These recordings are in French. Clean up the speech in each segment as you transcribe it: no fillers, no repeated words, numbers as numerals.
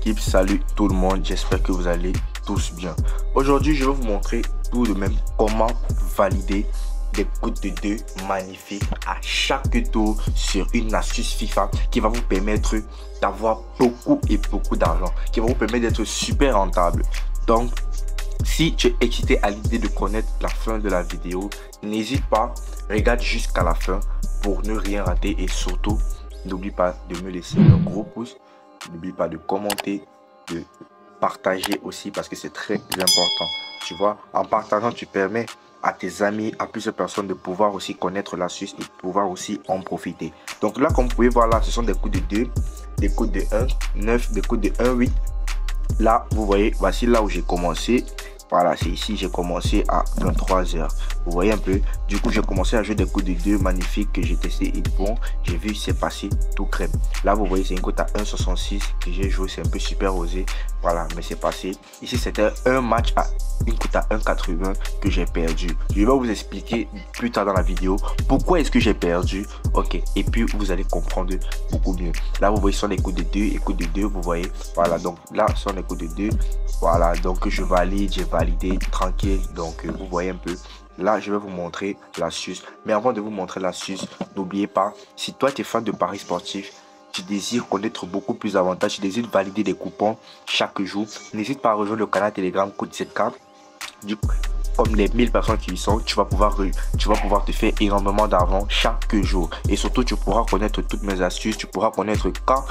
l'équipe, salut tout le monde, j'espère que vous allez tous bien. Aujourd'hui, je vais vous montrer tout de même comment valider des codes de 2 magnifiques à chaque tour sur une astuce FIFA qui va vous permettre d'avoir beaucoup d'argent, qui va vous permettre d'être super rentable. Donc, si tu es excité à l'idée de connaître la fin de la vidéo, n'hésite pas, regarde jusqu'à la fin pour ne rien rater et surtout, n'oublie pas de me laisser un gros pouce. N'oublie pas de commenter, de partager aussi parce que c'est très important. Tu vois, en partageant, tu permets à tes amis, à plusieurs personnes de pouvoir aussi connaître l'astuce et de pouvoir aussi en profiter. Donc là, comme vous pouvez voir là, ce sont des codes de 2, des codes de 1, 9, des codes de 1, 8. Là, vous voyez, voici là où j'ai commencé. Voilà, c'est ici, j'ai commencé à 23 h. Vous voyez un peu. Du coup, j'ai commencé à jouer des coups de 2 magnifiques que j'ai testé et bon, j'ai vu c'est passé tout crème. Là, vous voyez, c'est une cote à 1,66 que j'ai joué, c'est un peu super osé. Voilà, mais c'est passé. Ici, c'était un match à une cote à 1,80 que j'ai perdu. Je vais vous expliquer plus tard dans la vidéo pourquoi est-ce que j'ai perdu. Ok, et puis vous allez comprendre beaucoup mieux. Là, vous voyez, ce sont les coups de 2 et coups de 2, vous voyez. Voilà, donc là, ce sont les coups de 2. Voilà, donc je valide, j'ai validé tranquille. Donc vous voyez un peu. Là, je vais vous montrer l'astuce. Mais avant de vous montrer l'astuce, n'oubliez pas, si toi tu es fan de paris sportifs, tu désires connaître beaucoup plus d'avantages, tu désires valider des coupons chaque jour, n'hésite pas à rejoindre le canal Telegram Code 7K. Du coup, comme les 1000 personnes qui y sont, tu vas pouvoir te faire énormément d'argent chaque jour. Et surtout, tu pourras connaître toutes mes astuces, tu pourras connaître quand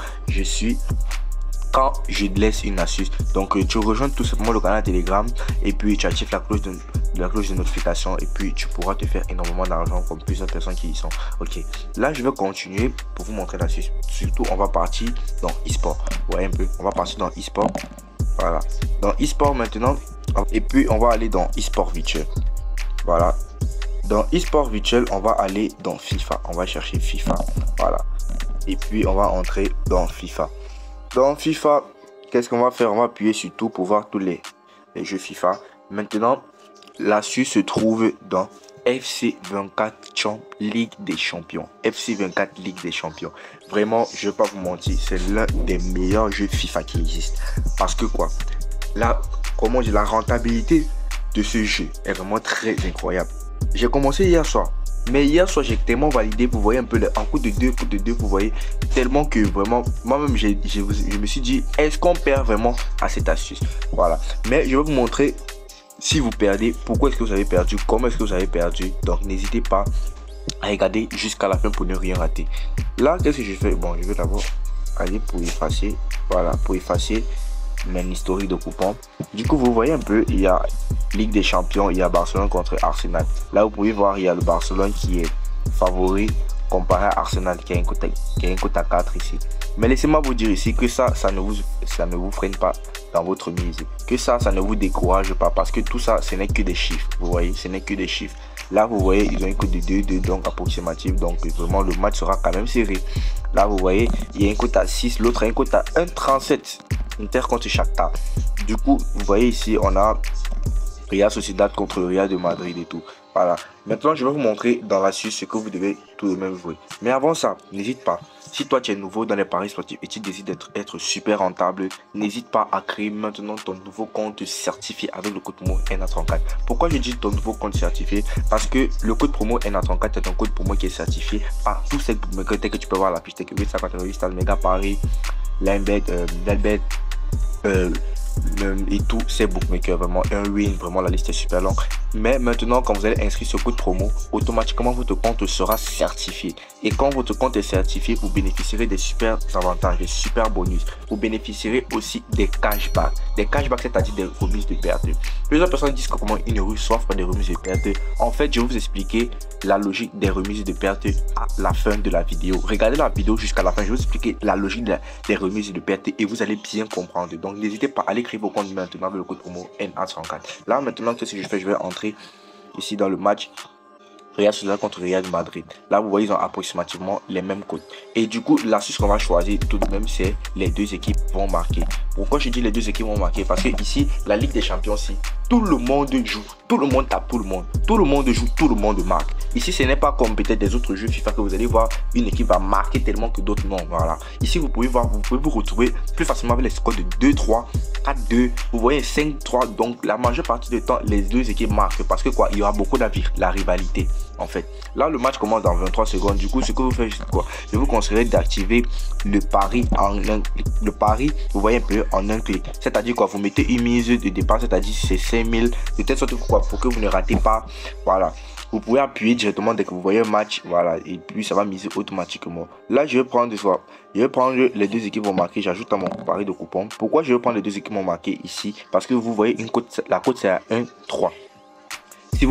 je laisse une astuce. Donc tu rejoins tout simplement le canal Telegram et puis tu actives la cloche de notification et puis tu pourras te faire énormément d'argent comme plusieurs personnes qui y sont. Ok, là je vais continuer pour vous montrer l'astuce. Surtout on va partir dans e-sport. Vous voyez un peu, on va partir dans e-sport. Voilà, dans e-sport maintenant et puis on va aller dans e-sport virtuel. Voilà, dans e-sport virtuel on va aller dans FIFA. On va chercher FIFA. Voilà, et puis on va entrer dans FIFA. Dans FIFA, qu'est-ce qu'on va faire? On va appuyer sur tout pour voir tous les jeux FIFA. Maintenant, l'astuce se trouve dans FC 24 Ligue des Champions. FC 24 Ligue des Champions. Vraiment, je ne vais pas vous mentir, c'est l'un des meilleurs jeux FIFA qui existent. Parce que quoi? Là, comment dire, la rentabilité de ce jeu est vraiment très incroyable. J'ai commencé hier soir. Mais hier soir, j'ai tellement validé, vous voyez un peu, en coup de 2, vous voyez, tellement que vraiment, moi-même, je me suis dit, est-ce qu'on perd vraiment à cette astuce? Voilà. Mais je vais vous montrer, si vous perdez, pourquoi est-ce que vous avez perdu, comment est-ce que vous avez perdu. Donc, n'hésitez pas à regarder jusqu'à la fin pour ne rien rater. Là, qu'est-ce que je fais? Bon, je vais d'abord aller pour effacer. Voilà, pour effacer mon historique de coupons. Du coup, vous voyez un peu, il y a Ligue des Champions, il y a Barcelone contre Arsenal. Là, vous pouvez voir, il y a le Barcelone qui est favori comparé à Arsenal qui a une cote à 4 ici. Mais laissez-moi vous dire ici que ça ne vous freine pas dans votre mise. Que ça ne vous décourage pas parce que tout ça, ce n'est que des chiffres. Vous voyez, ce n'est que des chiffres. Là, vous voyez, ils ont une cote de 2, donc approximative. Donc, vraiment, le match sera quand même serré. Là, vous voyez, il y a une cote à 6, l'autre a une cote à 1,37. Inter contre Shakhtar. Du coup, vous voyez ici, on a Real Sociedad contre le Real de Madrid et tout. Voilà. Maintenant, je vais vous montrer dans l'astuce ce que vous devez tout de même jouer. Mais avant ça, n'hésite pas. Si toi, tu es nouveau dans les paris sportifs et tu décides d'être super rentable, n'hésite pas à créer maintenant ton nouveau compte certifié avec le code promo NA34. Pourquoi je dis ton nouveau compte certifié? Parce que le code promo NA34 est un code promo qui est certifié par tous ces bookmakers que tu peux voir à la fiche. Tech 858, Stade Mega Paris, Linebet, Delbet, et tous ces bookmakers, vraiment un win, vraiment la liste est super longue. Mais maintenant, quand vous allez inscrire ce code promo, automatiquement votre compte sera certifié. Et quand votre compte est certifié, vous bénéficierez des super avantages, des super bonus. Vous bénéficierez aussi des cashbacks. Des cashbacks, c'est-à-dire des remises de perte. Plusieurs personnes disent que comment ils ne reçoivent pas des remises de perte. En fait, je vais vous expliquer la logique des remises de perte à la fin de la vidéo. Regardez la vidéo jusqu'à la fin, je vais vous expliquer la logique des remises de perte et vous allez bien comprendre. Donc, n'hésitez pas à aller créer vos comptes maintenant avec le code promo NA34. Là, maintenant, qu'est-ce que je fais? Je vais entrer ici dans le match Real Sociedad contre Real de Madrid. Là, vous voyez, ils ont approximativement les mêmes codes. Et du coup, l'astuce qu'on va choisir tout de même, c'est les deux équipes vont marquer. Pourquoi je dis les deux équipes vont marquer? Parce que ici, la Ligue des Champions, si tout le monde joue, tout le monde tape tout le monde, tout le monde joue, tout le monde marque. Ici, ce n'est pas comme peut-être des autres jeux FIFA que vous allez voir une équipe va marquer tellement que d'autres non. Voilà. Ici, vous pouvez voir, vous pouvez vous retrouver plus facilement avec les scores de 2-3, 4-2. Vous voyez 5-3. Donc, la majeure partie du temps, les deux équipes marquent parce que quoi, il y aura beaucoup de la rivalité en fait. Là, le match commence dans 23 secondes. Du coup, ce que vous faites, c'est quoi? Je vous conseillerais d'activer le pari le pari, vous voyez un peu en un clic. C'est-à-dire quoi, vous mettez une mise de départ, c'est-à-dire c'est 5000 de telle sorte que quoi, pour que vous ne ratez pas. Voilà. Vous pouvez appuyer directement dès que vous voyez un match, voilà, et puis ça va miser automatiquement. Là, je vais prendre les deux équipes vont marquer, j'ajoute à mon pari de coupon. Pourquoi je vais prendre les deux équipes vont marquer ici? Parce que vous voyez une cote, la cote c'est à 1,3. Si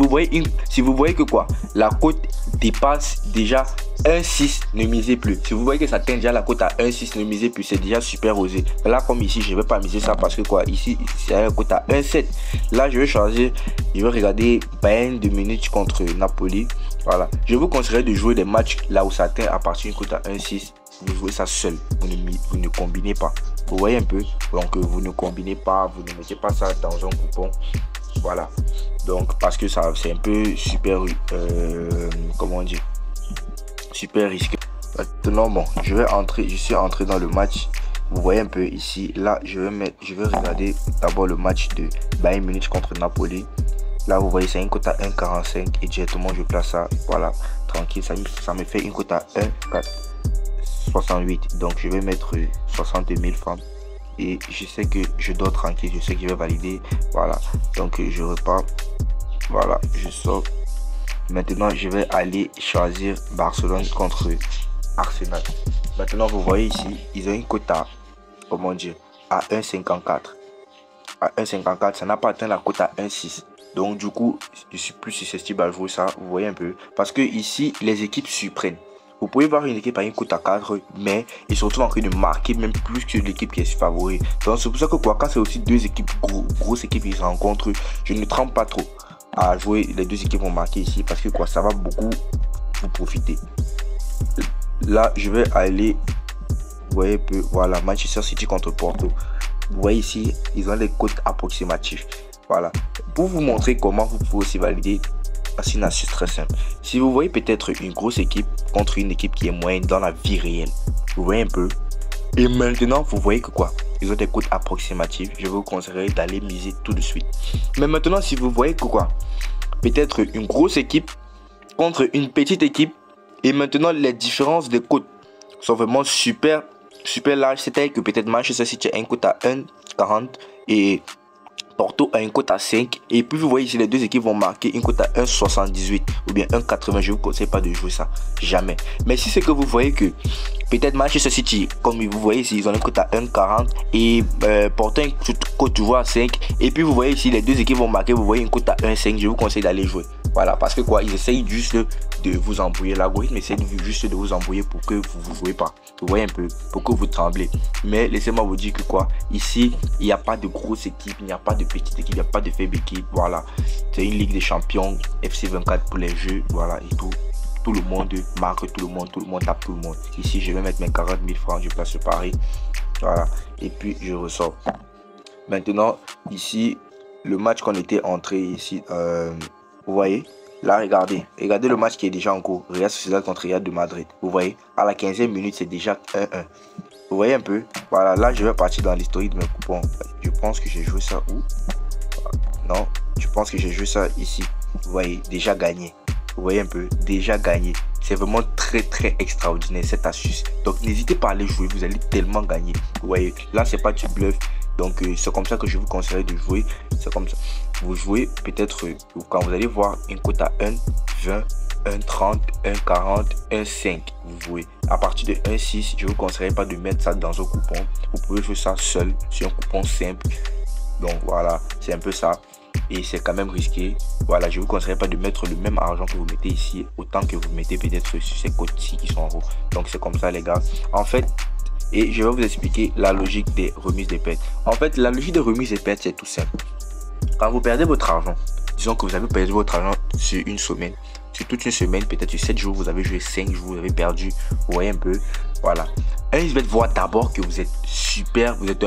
vous voyez que quoi, la cote dépasse déjà 1,6, ne misez plus. Si vous voyez que ça atteint déjà la cote à 1,6, ne misez plus, c'est déjà super osé. Là, comme ici, je ne vais pas miser ça parce que quoi, ici, c'est un cote à 1,7. Là, je vais changer, je vais regarder Bayern de Munich contre Napoli. Voilà. Je vous conseillerais de jouer des matchs là où ça atteint à partir d'une cote à 1,6. Vous jouez ça seul, vous ne combinez pas. Vous voyez un peu, donc vous ne combinez pas, vous ne mettez pas ça dans un coupon. Voilà, donc parce que ça c'est un peu super comment dire, super risqué. Maintenant bon, je suis entré dans le match. Vous voyez un peu ici, là je vais regarder d'abord le match de Bayern Munich contre Napoli. Là vous voyez c'est une cote à 1,45 et directement je place ça, voilà, tranquille, ça me fait une cote à 1,68. donc je vais mettre 60 000 francs. Et je sais que je dors tranquille, je sais que je vais valider. Voilà, donc je repars. Voilà, je sors. Maintenant, je vais aller choisir Barcelone contre Arsenal. Maintenant, vous voyez ici, ils ont une cote à, comment dire, à 1,54. À 1,54, ça n'a pas atteint la cote à 1,6. Donc, du coup, je suis plus susceptible à jouer ça. Vous voyez un peu. Parce que ici, les équipes surprennent. Vous pouvez voir une équipe à une cote à 4, mais ils se retrouvent en train de marquer même plus que l'équipe qui est favori. Donc c'est pour ça que quoi, quand c'est aussi deux équipes, grosses équipes qui se rencontrent, je ne trempe pas trop à jouer. Les deux équipes vont marquer ici parce que quoi, ça va beaucoup vous profiter. Là, je vais aller, vous voyez un peu, voilà, Manchester City contre Porto. Vous voyez ici, ils ont les cotes approximatives. Voilà, pour vous montrer comment vous pouvez aussi valider. C'est une astuce très simple. Si vous voyez peut-être une grosse équipe contre une équipe qui est moyenne dans la vie réelle, vous voyez un peu. Et maintenant, vous voyez que quoi, ils ont des cotes approximatives. Je vous conseillerais d'aller miser tout de suite. Mais maintenant, si vous voyez que quoi, peut-être une grosse équipe contre une petite équipe, et maintenant les différences des cotes sont vraiment super larges. C'est-à-dire que peut-être Manchester City a une cote à 1,40 et Porto a une cote à 5. Et puis vous voyez ici les deux équipes vont marquer une cote à 1,78 ou bien 1,80. Je vous conseille pas de jouer ça, jamais. Mais si c'est que vous voyez que peut-être Manchester City, comme vous voyez ici, ils ont une cote à 1,40 et Porto a une cote toujours à 5. Et puis vous voyez ici les deux équipes vont marquer, vous voyez une cote à 1,5. Je vous conseille d'aller jouer. Voilà, parce que quoi, ils essayent juste de vous embrouiller. L'algorithme essaie juste de vous embrouiller pour que vous ne jouez pas. Vous voyez un peu, pour que vous tremblez. Mais laissez-moi vous dire que quoi, ici, il n'y a pas de grosse équipe, il n'y a pas de petite équipe, il n'y a pas de faible équipe. Voilà, c'est une Ligue des Champions, FC 24 pour les jeux, voilà, et tout. Tout le monde marque, tout le monde tape tout le monde. Ici, je vais mettre mes 40 000 francs, je place le pari. Voilà, et puis je ressors. Maintenant, ici, le match qu'on était entré ici, vous voyez, là, regardez le match qui est déjà en cours. Real Sociedad contre Real de Madrid. Vous voyez, à la 15e minute, c'est déjà 1-1. Vous voyez un peu. Voilà, là, je vais partir dans l'historique de mes coupons. Je pense que j'ai joué ça où? Non, je pense que j'ai joué ça ici. Vous voyez, déjà gagné. Vous voyez un peu, déjà gagné. C'est vraiment très extraordinaire cette astuce. Donc, n'hésitez pas à aller jouer. Vous allez tellement gagner. Vous voyez, là, c'est pas du bluff. Donc c'est comme ça que je vous conseille de jouer. C'est comme ça. Vous jouez peut-être quand vous allez voir une cote à 1,20, 1,30, 1,40, 1,5. Vous jouez. À partir de 1,6, je vous conseillerais pas de mettre ça dans un coupon. Vous pouvez jouer ça seul sur un coupon simple. Donc voilà, c'est un peu ça. Et c'est quand même risqué. Voilà, je vous conseillerais pas de mettre le même argent que vous mettez ici, autant que vous mettez peut-être sur ces cotes-ci qui sont en haut. Donc c'est comme ça les gars. En fait, et je vais vous expliquer la logique des remises des pertes. En fait, la logique des remises des pertes, c'est tout simple. Quand vous perdez votre argent, disons que vous avez perdu votre argent sur une semaine, sur toute une semaine, peut-être sur 7 jours, vous avez joué 5 jours, vous avez perdu, vous voyez un peu, voilà. ils veulent voir d'abord que vous êtes super, vous êtes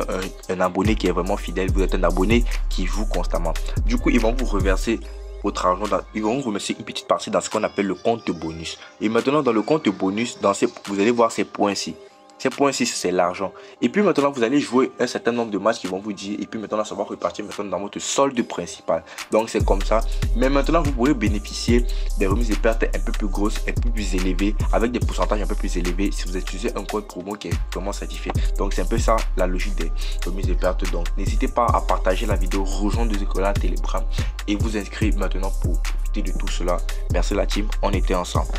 un abonné qui est vraiment fidèle, vous êtes un abonné qui joue constamment. Du coup, ils vont vous reverser votre argent, ils vont vous remercier une petite partie dans ce qu'on appelle le compte bonus. Et maintenant, dans le compte bonus, vous allez voir ces points-ci. Ces points-ci, c'est l'argent. Et puis maintenant, vous allez jouer un certain nombre de matchs qui vont vous dire. Et puis maintenant, ça va repartir maintenant dans votre solde principal. Donc, c'est comme ça. Mais maintenant, vous pourrez bénéficier des remises de pertes un peu plus grosses, un peu plus élevées, avec des pourcentages un peu plus élevés si vous utilisez un code promo qui est vraiment certifié. Donc, c'est un peu ça la logique des remises de pertes. Donc, n'hésitez pas à partager la vidéo, rejoindre le canal Telegram et vous inscrire maintenant pour profiter de tout cela. Merci la team, on était ensemble.